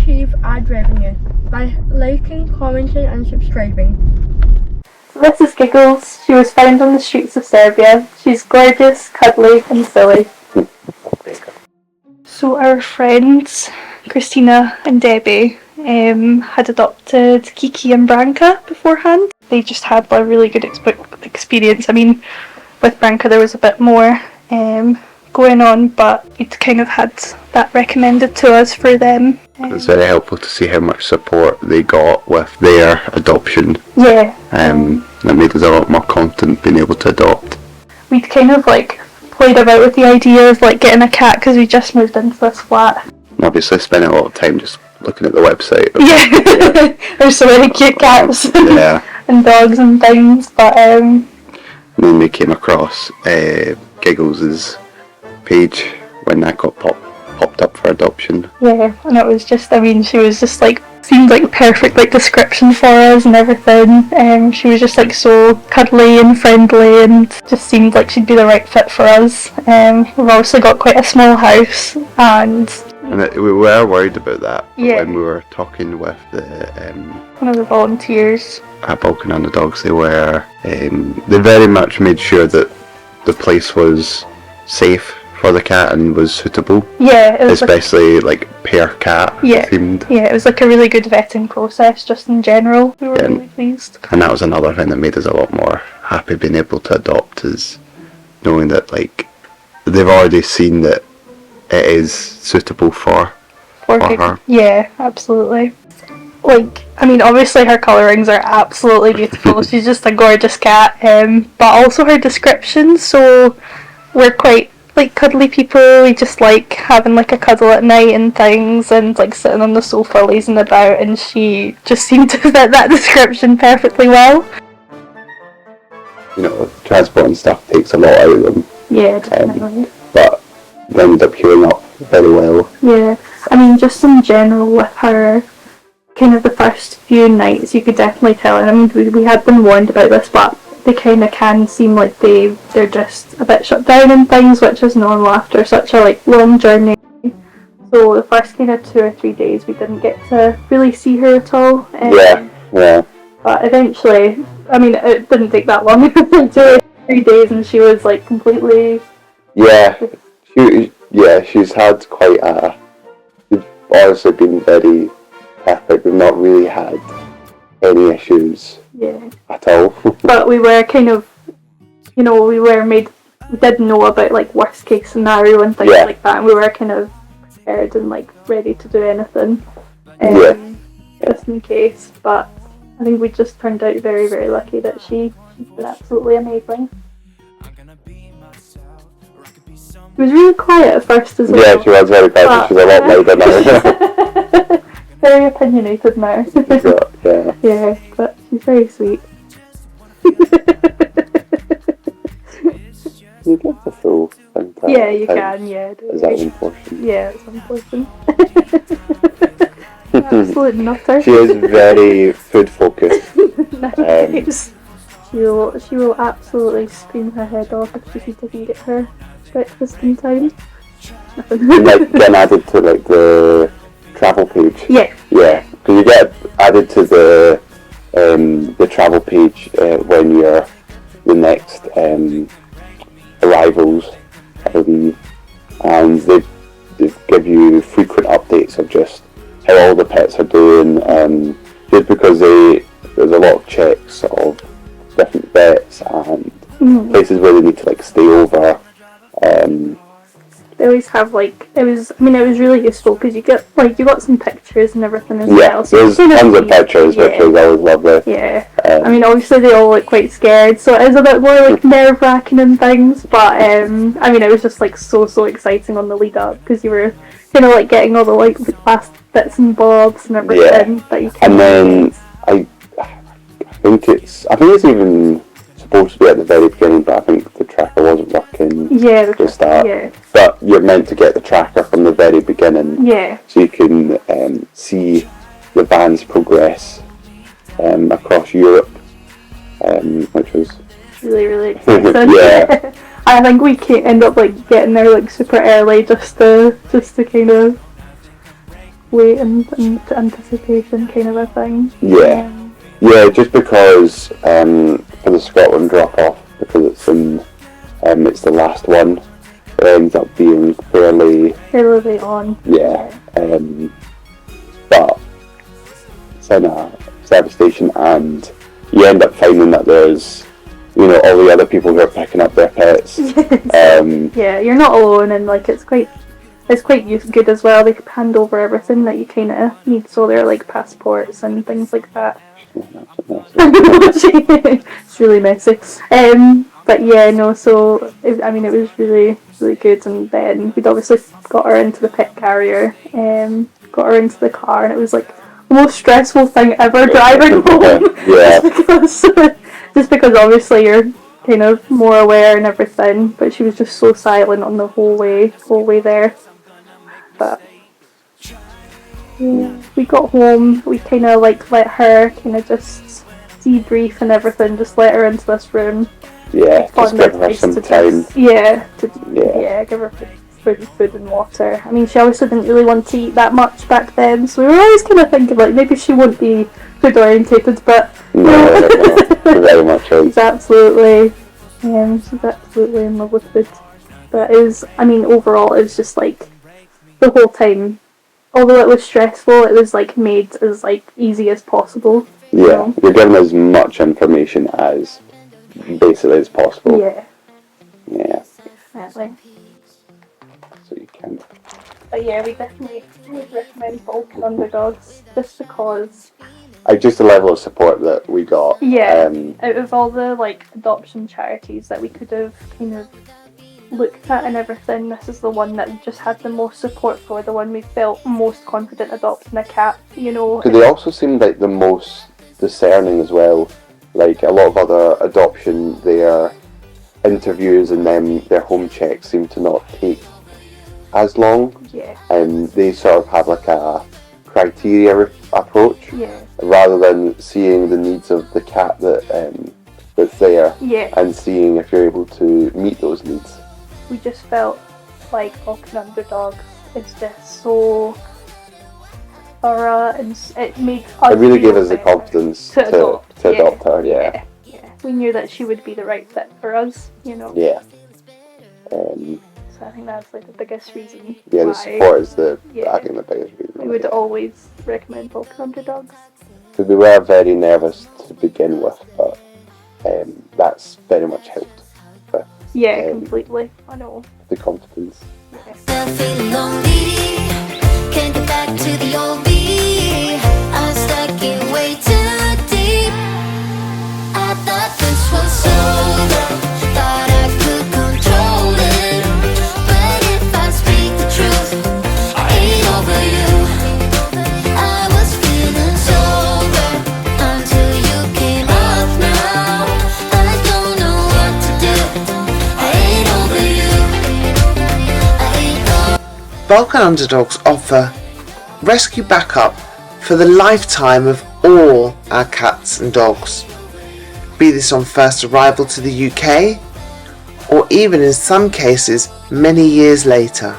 achieve ad revenue by liking, commenting and subscribing. This is Giggles. She was found on the streets of Serbia. She's gorgeous, cuddly and silly. So our friends, Christina and Debbie, had adopted Kiki and Branka beforehand. They just had a really good experience. I mean, with Branka there was a bit more going on, but we'd kind of had that recommended to us for them. It was very helpful to see how much support they got with their adoption. Yeah. That made us a lot more confident being able to adopt. We'd kind of played about with the idea of getting a cat because we just moved into this flat. And obviously spending a lot of time just looking at the website. Yeah. There's so many cute cats and dogs and things, but and then we came across Giggles' page when that got popped up for adoption. Yeah, and it was just, she was just seemed like perfect description for us and everything. She was just so cuddly and friendly and just seemed like she'd be the right fit for us. We've obviously got quite a small house and we were worried about that when we were talking with one of the volunteers at Balkan Underdogs. They very much made sure that the place was safe for the cat and was suitable. Yeah, it was especially pair cat themed. Yeah, it was a really good vetting process just in general. We were really pleased. And that was another thing that made us a lot more happy being able to adopt, is knowing that they've already seen that it is suitable for her. Yeah, absolutely. Obviously her colourings are absolutely beautiful. She's just a gorgeous cat, but also her descriptions, so we're quite cuddly people. We just having a cuddle at night and things, and sitting on the sofa lazing about, and she just seemed to fit that description perfectly well. Transport and stuff takes a lot out of them. Yeah, definitely. But they ended up queuing up very well. Yeah, just in general with her, kind of the first few nights you could definitely tell, and we had been warned about this, but they kind of can seem like they're just a bit shut down and things, which is normal after such a long journey. So the first kind of 2 or 3 days we didn't get to really see her at all. Yeah. But eventually, it didn't take that long. 2 or 3 days and she was completely... She's had quite she's honestly been very perfect. We've not really had any issues at all. But we were kind of, we did know about worst case scenario and things like that, and we were kind of prepared and ready to do anything just in case. But I think we just turned out very, very lucky that she's been absolutely amazing. She was really quiet at first as well. Yeah, she was very quiet. She's a lot louder now. Very opinionated now. Yeah, but she's very sweet. You get the full thing. Yeah, you can, yeah. Is that important? Yeah, it's important. Absolute nutter. She is very food focused. Nice. She will absolutely scream her head off if she doesn't get her breakfast in time. Getting added to the travel page. Yeah. Because you get added to the travel page when you're the next arrivals, I believe, and they give you frequent updates of just how all the pets are doing. Just because there's a lot of checks of different vets and places where they need to stay over. They always have it was really useful because you got some pictures and everything as well. So there's tons of pictures, which is always lovely. Yeah. Obviously they all look quite scared, so it is a bit more nerve wracking and things. But it was just so exciting on the lead up because you were kind of getting all the last bits and bobs and everything that you can. And then I think it's even supposed to be at the very beginning, but I think the tracker wasn't working to start. Yeah. But you're meant to get the tracker from the very beginning, so you can see the van's progress across Europe, which was really, really exciting. I think we can't end up getting there super early just to kind of wait and anticipation kind of a thing. Yeah. Yeah, just because for the Scotland drop-off, because it's the last one, it ends up being fairly late on. Yeah. But it's in a service station, and you end up finding that there's, all the other people who are picking up their pets. Yeah, you're not alone, and like it's quite good as well. They hand over everything that you kind of need, so they're like passports and things like that. It's really messy. But yeah, no. So it was really, really good, and then we'd obviously got her into the pet carrier, got her into the car, and it was like the most stressful thing ever driving home. Yeah. just because obviously you're kind of more aware and everything, but she was just so silent on the whole way there. But yeah, we got home, we kind of like let her kind of just debrief and everything, just let her into this room. Yeah, just give her some time. Give her food and water. I mean, she obviously didn't really want to eat that much back then, so we were always kind of thinking like maybe she won't be food orientated, but no, very much is. She's absolutely in love with food. But overall it was just like the whole time, although it was stressful, it was like made as like easy as possible. Yeah, you're given as much information as basically as possible. Yeah. Definitely. So you can. But yeah, we definitely would recommend Balkan Underdogs just because. Just the level of support that we got. Yeah. Out of all the like adoption charities that we could have kind of looked at and everything, this is the one that we just had the most support for, the one we felt most confident adopting a cat, Because they also seemed like the most discerning as well. Like a lot of other adoption, their interviews and then their home checks seem to not take as long. Yeah. And they sort of have like a criteria approach. Yeah. Rather than seeing the needs of the cat that's there. Yeah. And seeing if you're able to meet those needs. We just felt like Balkan Underdogs is just so thorough, and it made us. It really gave us the confidence to adopt her. Yeah. We knew that she would be the right fit for us, Yeah. So I think that's like the biggest reason. Yeah, the support is I think the biggest reason. We would always recommend Balkan Underdogs. Because we were very nervous to begin with, but that's very much helped. Yeah, completely. I know. The confidence. I feel lonely, can't get back to the old me. I was stuck in way too deep. I thought this was over, thought I could control it. But if I speak the truth, I ain't over you. I was feeling sober until you came up now. I don't know what to do. I ain't over you. I ain't over. Balkan Underdogs offer rescue backup for the lifetime of all our cats and dogs, be this on first arrival to the UK or even in some cases many years later.